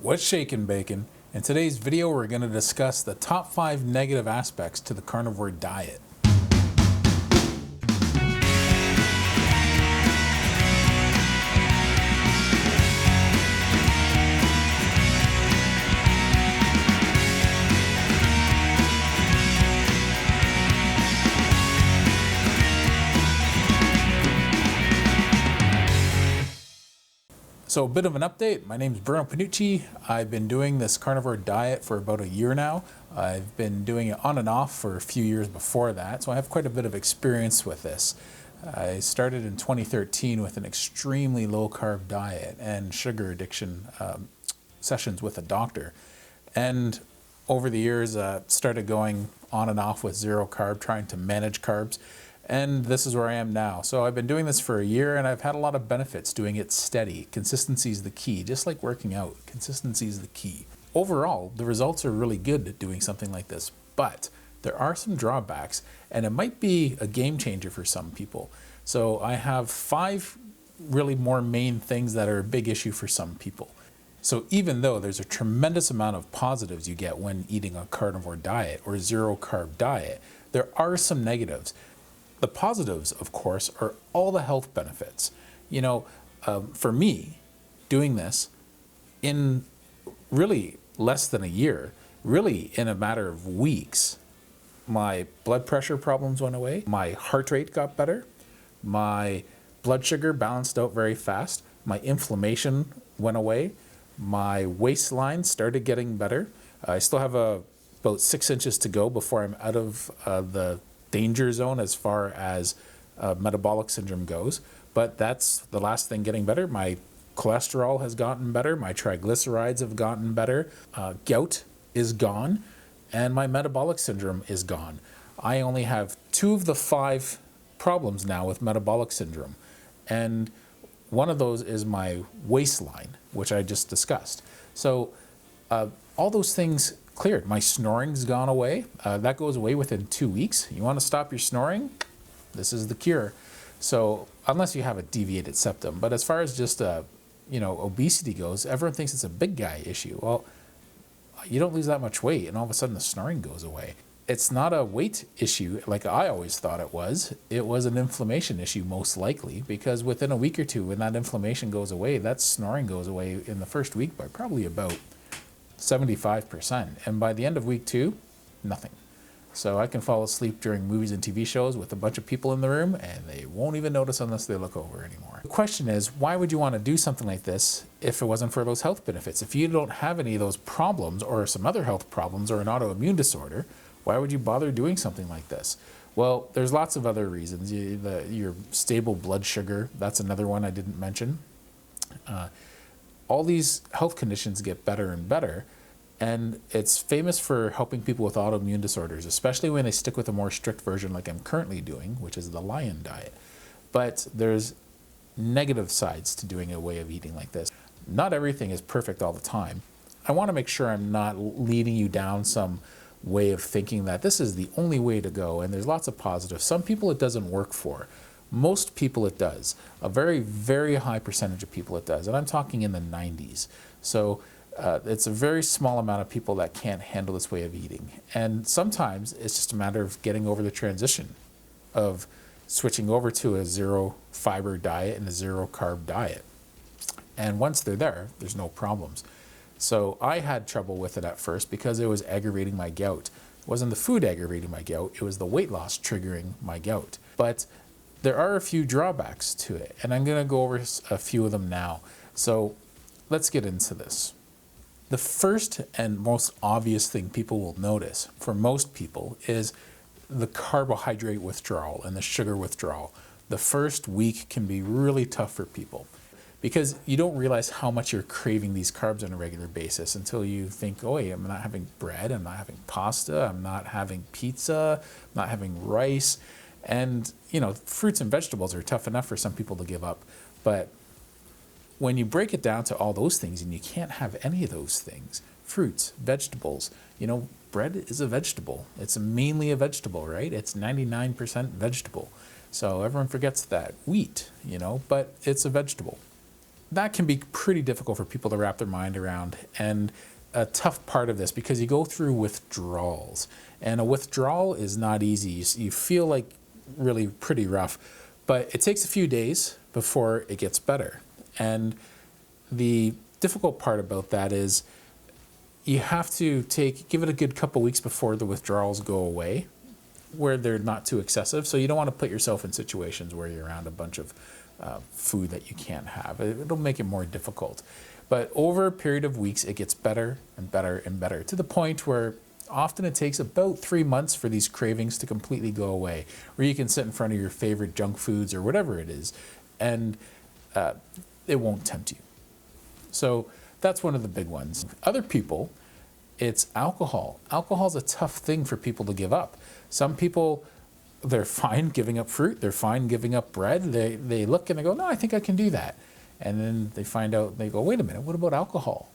What's shaking, bacon? In today's video, we're going to discuss the top 5 negative aspects to the carnivore diet. So a bit of an update. My name is Bruno Panucci. I've been doing this carnivore diet for about a year now. I've been doing it on and off for a few years before that, so I have quite a bit of experience with this. I started in 2013 with an extremely low carb diet and sugar addiction sessions with a doctor. And over the years, started going on and off with zero carb, trying to manage carbs. And this is where I am now. So I've been doing this for a year and I've had a lot of benefits doing it steady. Consistency is the key, just like working out. Consistency is the key. Overall, the results are really good at doing something like this, but there are some drawbacks and it might be a game changer for some people. So I have 5 really more main things that are a big issue for some people. So even though there's a tremendous amount of positives you get when eating a carnivore diet or zero carb diet, there are some negatives. The positives, of course, are all the health benefits. You know, for me, doing this in really less than a year, really in a matter of weeks, my blood pressure problems went away, my heart rate got better, my blood sugar balanced out very fast, my inflammation went away, my waistline started getting better. I still have about 6 inches to go before I'm out of the danger zone as far as metabolic syndrome goes, but that's the last thing getting better. My cholesterol has gotten better, my triglycerides have gotten better, gout is gone, and my metabolic syndrome is gone. I only have 2 of the 5 problems now with metabolic syndrome, and one of those is my waistline, which I just discussed. So all those things cleared. My snoring's gone away. That goes away within 2 weeks. You want to stop your snoring? This is the cure. So unless you have a deviated septum, but as far as just obesity goes, everyone thinks it's a big guy issue. Well, you don't lose that much weight, and all of a sudden the snoring goes away. It's not a weight issue like I always thought it was. It was an inflammation issue most likely, because within a week or two, when that inflammation goes away, that snoring goes away in the first week by probably about 75%, and by the end of week 2, nothing. So I can fall asleep during movies and TV shows with a bunch of people in the room and they won't even notice unless they look over anymore. The question is, why would you want to do something like this if it wasn't for those health benefits? If you don't have any of those problems or some other health problems or an autoimmune disorder, why would you bother doing something like this? Well, there's lots of other reasons. Your stable blood sugar, that's another one I didn't mention. All these health conditions get better and better, and it's famous for helping people with autoimmune disorders, especially when they stick with a more strict version like I'm currently doing, which is the lion diet. But there's negative sides to doing a way of eating like this. Not everything is perfect all the time. I want to make sure I'm not leading you down some way of thinking that this is the only way to go, and there's lots of positives. Some people it doesn't work for. Most people it does. A very, very high percentage of people it does. And I'm talking in the 90s. So it's a very small amount of people that can't handle this way of eating. And sometimes it's just a matter of getting over the transition of switching over to a zero fiber diet and a zero carb diet. And once they're there, there's no problems. So I had trouble with it at first because it was aggravating my gout. It wasn't the food aggravating my gout, it was the weight loss triggering my gout. But there are a few drawbacks to it, and I'm going to go over a few of them now. So let's get into this. The first and most obvious thing people will notice for most people is the carbohydrate withdrawal and the sugar withdrawal. The first week can be really tough for people because you don't realize how much you're craving these carbs on a regular basis until you think, oh, I'm not having bread, I'm not having pasta, I'm not having pizza, I'm not having rice. And, fruits and vegetables are tough enough for some people to give up. But when you break it down to all those things, and you can't have any of those things, fruits, vegetables, bread is a vegetable. It's mainly a vegetable, right? It's 99% vegetable. So everyone forgets that. Wheat, but it's a vegetable. that can be pretty difficult for people to wrap their mind around, and a tough part of this because you go through withdrawals, and a withdrawal is not easy. You feel like really pretty rough, but it takes a few days before it gets better. And the difficult part about that is you have to give it a good couple weeks before the withdrawals go away, where they're not too excessive. So you don't want to put yourself in situations where you're around a bunch of food that you can't have. It'll make it more difficult. But over a period of weeks, it gets better and better and better, to the point where often it takes about 3 months for these cravings to completely go away, where you can sit in front of your favorite junk foods or whatever it is, and it won't tempt you. So that's one of the big ones. Other people, it's alcohol. Alcohol is a tough thing for people to give up. Some people, they're fine giving up fruit, they're fine giving up bread. They look and they go, no, I think I can do that. And then they find out, they go, wait a minute, what about alcohol?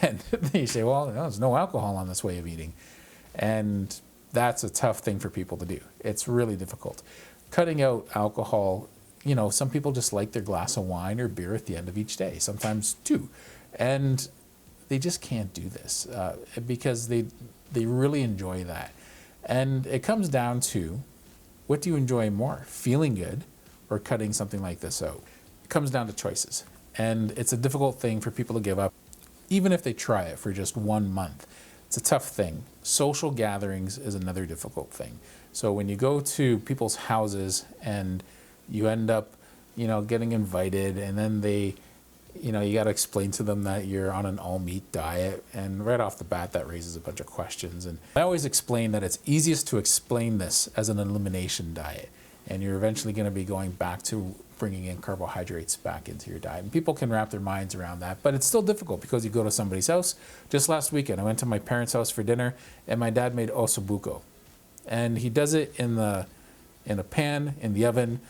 And they say, well, no, there's no alcohol on this way of eating. And that's a tough thing for people to do. It's really difficult. Cutting out alcohol, some people just like their glass of wine or beer at the end of each day, sometimes two. And they just can't do this because they really enjoy that. And it comes down to, what do you enjoy more, feeling good or cutting something like this out? It comes down to choices. And it's a difficult thing for people to give up, even if they try it for just 1 month. It's a tough thing. Social gatherings is another difficult thing. So when you go to people's houses and you end up, getting invited, and then you got to explain to them that you're on an all-meat diet, and right off the bat that raises a bunch of questions. And I always explain that it's easiest to explain this as an elimination diet, and you're eventually going to be going back to bringing in carbohydrates back into your diet. And people can wrap their minds around that, but it's still difficult because you go to somebody's house. Just last weekend, I went to my parents' house for dinner, and my dad made ossobuco. And he does it in a pan, in the oven,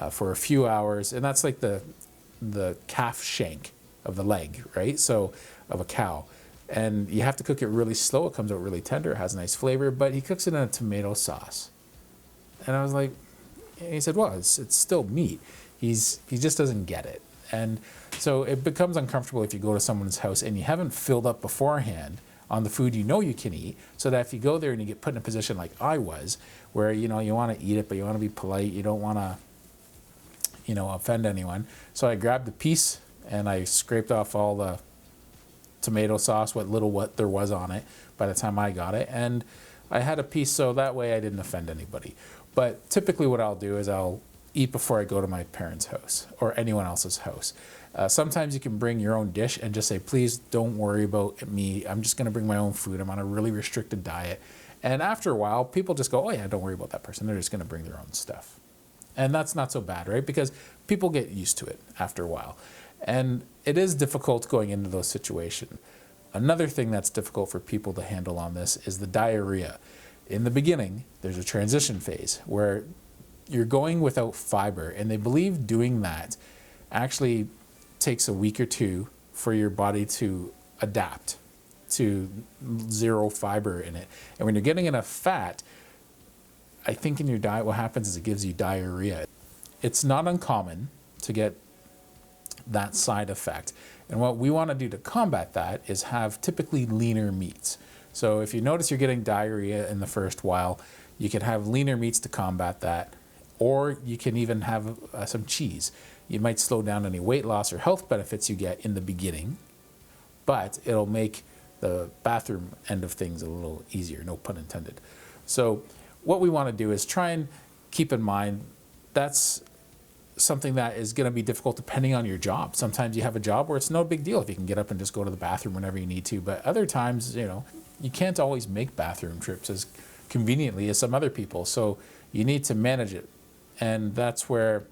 for a few hours, and that's like the calf shank of the leg, right? So, of a cow. And you have to cook it really slow. It comes out really tender. It has a nice flavor, but he cooks it in a tomato sauce. And I was like, and he said, well, it's still meat. He just doesn't get it. And so it becomes uncomfortable if you go to someone's house and you haven't filled up beforehand on the food you can eat, so that if you go there and you get put in a position like I was, where you want to eat it, but you want to be polite, you don't want to offend anyone. So I grabbed the piece and I scraped off all the tomato sauce, what there was on it by the time I got it. And I had a piece so that way I didn't offend anybody. But typically what I'll do is I'll eat before I go to my parents' house or anyone else's house. Sometimes you can bring your own dish and just say, please don't worry about me. I'm just going to bring my own food. I'm on a really restricted diet. And after a while, people just go, oh yeah, don't worry about that person. They're just going to bring their own stuff. And that's not so bad, right? Because people get used to it after a while. And it is difficult going into those situations. Another thing that's difficult for people to handle on this is the diarrhea. In the beginning, there's a transition phase where you're going without fiber, and they believe doing that actually takes a week or two for your body to adapt to zero fiber in it. And when you're getting enough fat, I think in your diet what happens is it gives you diarrhea. It's not uncommon to get that side effect. And what we want to do to combat that is have typically leaner meats. So if you notice you're getting diarrhea in the first while, you can have leaner meats to combat that, or you can even have some cheese. You might slow down any weight loss or health benefits you get in the beginning, but it'll make the bathroom end of things a little easier, no pun intended. So what we want to do is try and keep in mind that's something that is going to be difficult depending on your job. Sometimes you have a job where it's no big deal if you can get up and just go to the bathroom whenever you need to, but other times, you can't always make bathroom trips as conveniently as some other people, so you need to manage it. And that's where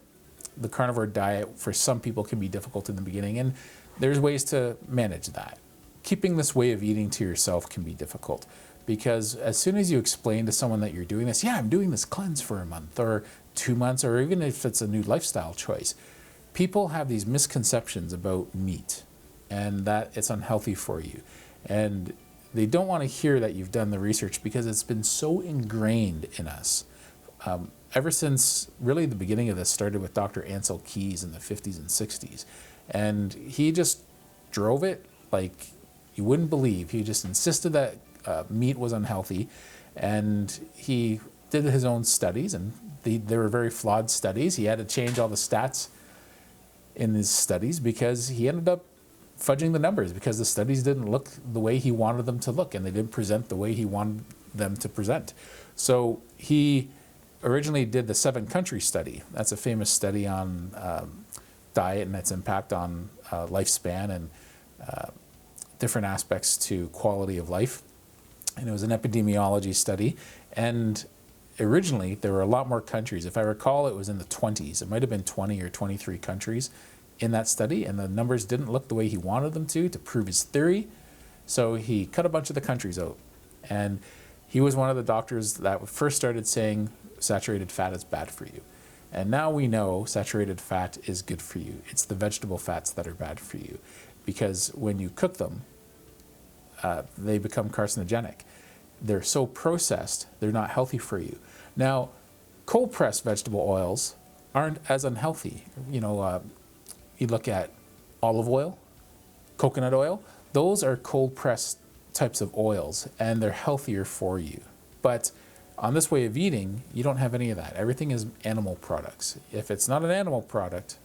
the carnivore diet for some people can be difficult in the beginning, and there's ways to manage that. Keeping this way of eating to yourself can be difficult, because as soon as you explain to someone that you're doing this, I'm doing this cleanse for a month or 2 months, or even if it's a new lifestyle choice, people have these misconceptions about meat and that it's unhealthy for you. And they don't want to hear that you've done the research, because it's been so ingrained in us. Ever since really the beginning of this started with Dr. Ansel Keys in the 50s and 60s. And he just drove it like you wouldn't believe. He just insisted that meat was unhealthy, and he did his own studies, and they were very flawed studies. He had to change all the stats in his studies because he ended up fudging the numbers because the studies didn't look the way he wanted them to look, and they didn't present the way he wanted them to present. So he originally did the 7-country study. That's a famous study on diet and its impact on lifespan and different aspects to quality of life. And it was an epidemiology study. And originally, there were a lot more countries. If I recall, it was in the 20s. It might have been 20 or 23 countries in that study, and the numbers didn't look the way he wanted them to prove his theory. So he cut a bunch of the countries out. And he was one of the doctors that first started saying saturated fat is bad for you. And now we know saturated fat is good for you. It's the vegetable fats that are bad for you, because when you cook them, they become carcinogenic. They're so processed, they're not healthy for you. Now, cold-pressed vegetable oils aren't as unhealthy. You know, you look at olive oil, coconut oil, those are cold-pressed types of oils, and they're healthier for you. But on this way of eating, you don't have any of that. Everything is animal products. If it's not an animal product,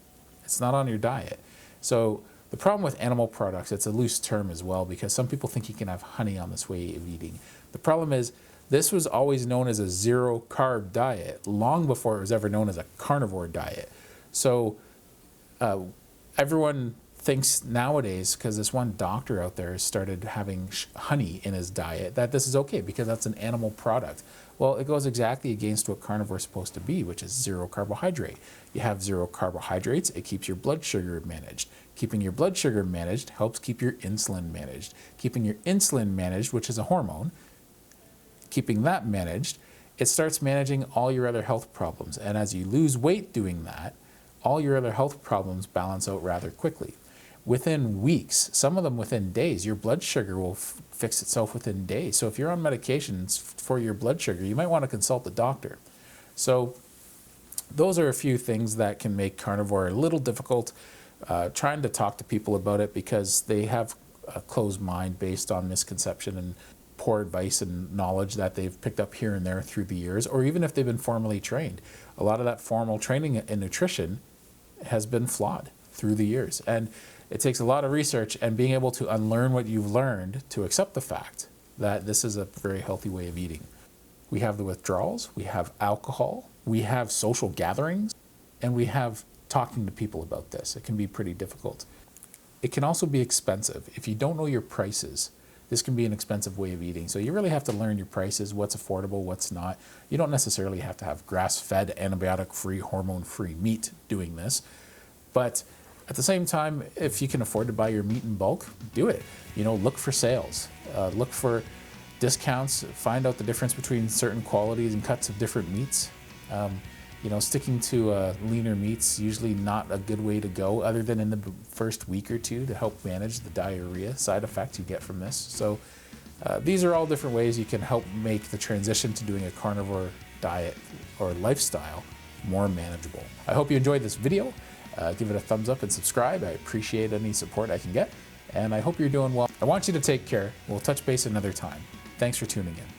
it's not on your diet. So the problem with animal products, it's a loose term as well, because some people think you can have honey on this way of eating. The problem is, this was always known as a zero carb diet, long before it was ever known as a carnivore diet. So everyone thinks nowadays, because this one doctor out there started having honey in his diet, that this is okay because that's an animal product. Well, it goes exactly against what carnivore is supposed to be, which is zero carbohydrate. You have zero carbohydrates, it keeps your blood sugar managed. Keeping your blood sugar managed helps keep your insulin managed. Keeping your insulin managed, which is a hormone, keeping that managed, it starts managing all your other health problems. And as you lose weight doing that, all your other health problems balance out rather quickly. Within weeks, some of them within days, your blood sugar will fix itself within days. So if you're on medications for your blood sugar, you might want to consult a doctor. So those are a few things that can make carnivore a little difficult. Trying to talk to people about it because they have a closed mind based on misconception and poor advice and knowledge that they've picked up here and there through the years, or even if they've been formally trained. A lot of that formal training in nutrition has been flawed through the years. And it takes a lot of research and being able to unlearn what you've learned to accept the fact that this is a very healthy way of eating. We have the withdrawals, we have alcohol, we have social gatherings, and we have talking to people about this. It can be pretty difficult. It can also be expensive. If you don't know your prices, this can be an expensive way of eating. So you really have to learn your prices, what's affordable, what's not. You don't necessarily have to have grass-fed, antibiotic-free, hormone-free meat doing this. But at the same time, if you can afford to buy your meat in bulk, do it. You know, look for sales, look for discounts, find out the difference between certain qualities and cuts of different meats. You know, sticking to leaner meats usually not a good way to go, other than in the first week or two to help manage the diarrhea side effects you get from this. So these are all different ways you can help make the transition to doing a carnivore diet or lifestyle more manageable. I hope you enjoyed this video. Give it a thumbs up and subscribe. I appreciate any support I can get, and I hope you're doing well. I want you to take care. We'll touch base another time. Thanks for tuning in.